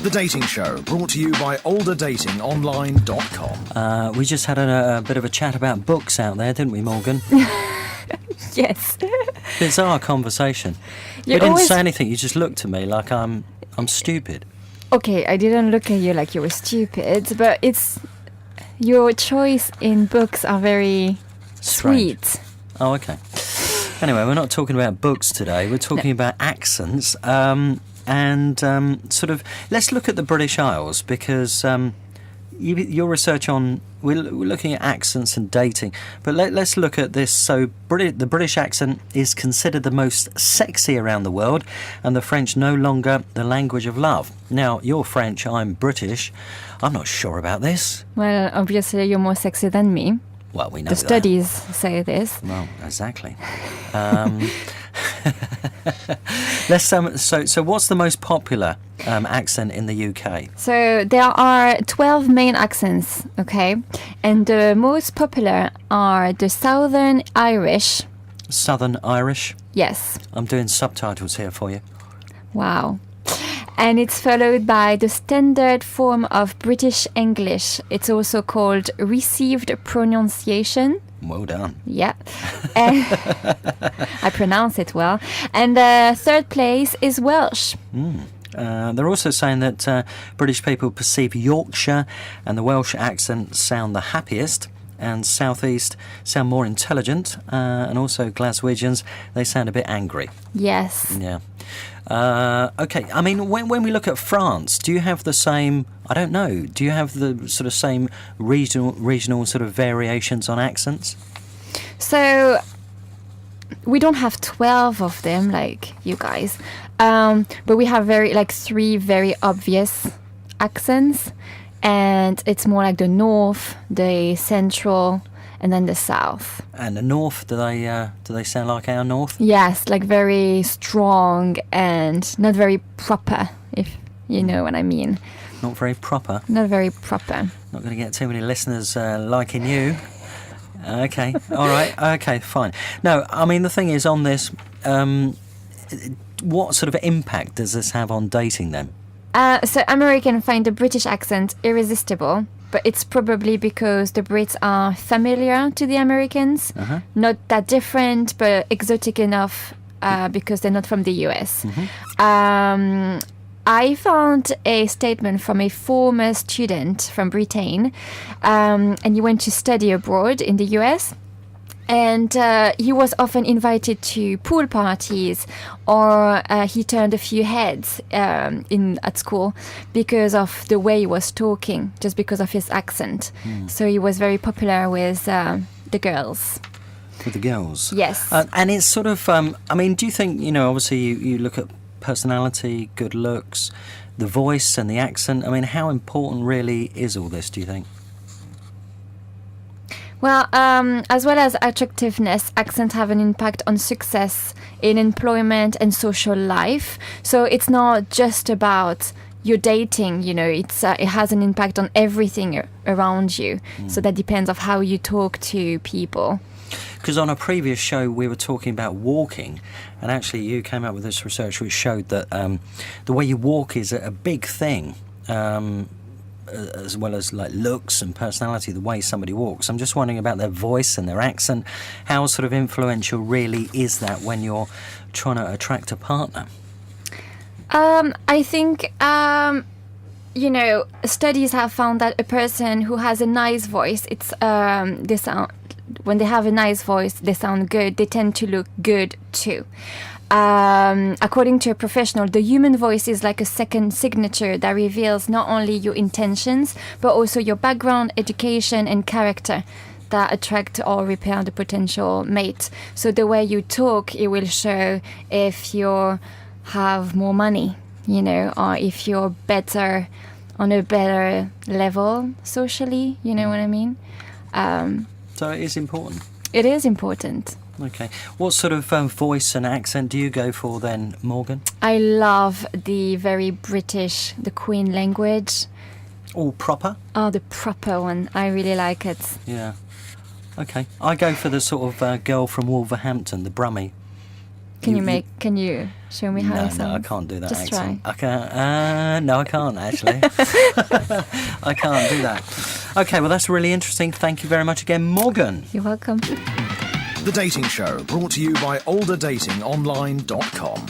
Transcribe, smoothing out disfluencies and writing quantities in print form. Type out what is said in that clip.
The Dating Show, brought to you by olderdatingonline.com. We just had a bit of a chat about books out there, didn't we, Morgan? Yes. Bizarre conversation. You We didn't always- say anything. You just looked at me like I'm stupid. Okay, I didn't look at you like you were stupid, but it's your choice in books are very Strange. sweet. Oh, okay. Anyway, we're not talking about books today. We're talking about accents. Sort of, let's look at the British Isles, because your research on, we're looking at accents and dating, but let's look at this. So the British accent is considered the most sexy around the world, and the French no longer the language of love. Now, you're French, I'm British. I'm not sure about this. Well, obviously you're more sexy than me. Well, we know The that. studies say this. Well, exactly. Let's so what's the most popular accent in the UK? So there are 12 main accents, okay? And the most popular are the Southern Irish. Southern Irish. Yes. I'm doing subtitles here for you. Wow. And it's followed by the standard form of British English. It's also called received pronunciation. Well done. Yeah. And I pronounce it well. And the third place is Welsh. They're also saying that British people perceive Yorkshire and the Welsh accent sound the happiest, and South East sound more intelligent, and also Glaswegians, they sound a bit angry. Yes. Yeah. Okay, I mean, when we look at France, do you have the same, I don't know, do you have the sort of same regional sort of variations on accents? So we don't have 12 of them like you guys, but we have three very obvious accents, and it's more like the north, the central, and then the south. And the north, do they sound like our north? Yes, like very strong and not very proper, if you know what I mean. Not very proper. Not very proper. Not going to get too many listeners liking you. Okay, all right, okay, fine. No, I mean, the thing is, on this, what sort of impact does this have on dating then? So Americans find the British accent irresistible, but it's probably because the Brits are familiar to the Americans, not that different, but exotic enough because they're not from the US. I found a statement from a former student from Britain, and he went to study abroad in the US. And he was often invited to pool parties, or he turned a few heads at school because of the way he was talking, just because of his accent. So he was very popular with the girls. With the girls? Yes. And it's sort of, I mean, do you think, obviously you look at personality, good looks, the voice and the accent. I mean, how important really is all this, do you think? Well, as well as attractiveness, accents have an impact on success in employment and social life. So it's not just about your dating, it has an impact on everything around you. So that depends on how you talk to people. Because on a previous show we were talking about walking, and actually you came up with this research which showed that the way you walk is a big thing. As well as like looks and personality, the way somebody walks. I'm just wondering about their voice and their accent. How sort of influential really is that when you're trying to attract a partner? I think, studies have found that a person who has a nice voice, when they have a nice voice, they sound good. They tend to look good too. According to a professional, the human voice is like a second signature that reveals not only your intentions, but also your background, education, and character that attract or repel the potential mate. So the way you talk, it will show if you have more money, or if you're better on a better level socially, you know what I mean? So it is important. It is important. Okay. What sort of voice and accent do you go for then, Morgan? I love the very British, the Queen language. All proper? Oh, the proper one. I really like it. Yeah. Okay. I go for the sort of girl from Wolverhampton, the Brummie. Can you show me how No, it sounds? no, I can't do that Just accent. try. I can't. No, I can't actually. I can't do that. Okay, well that's really interesting. Thank you very much again, Morgan. You're welcome. The Dating Show, brought to you by olderdatingonline.com.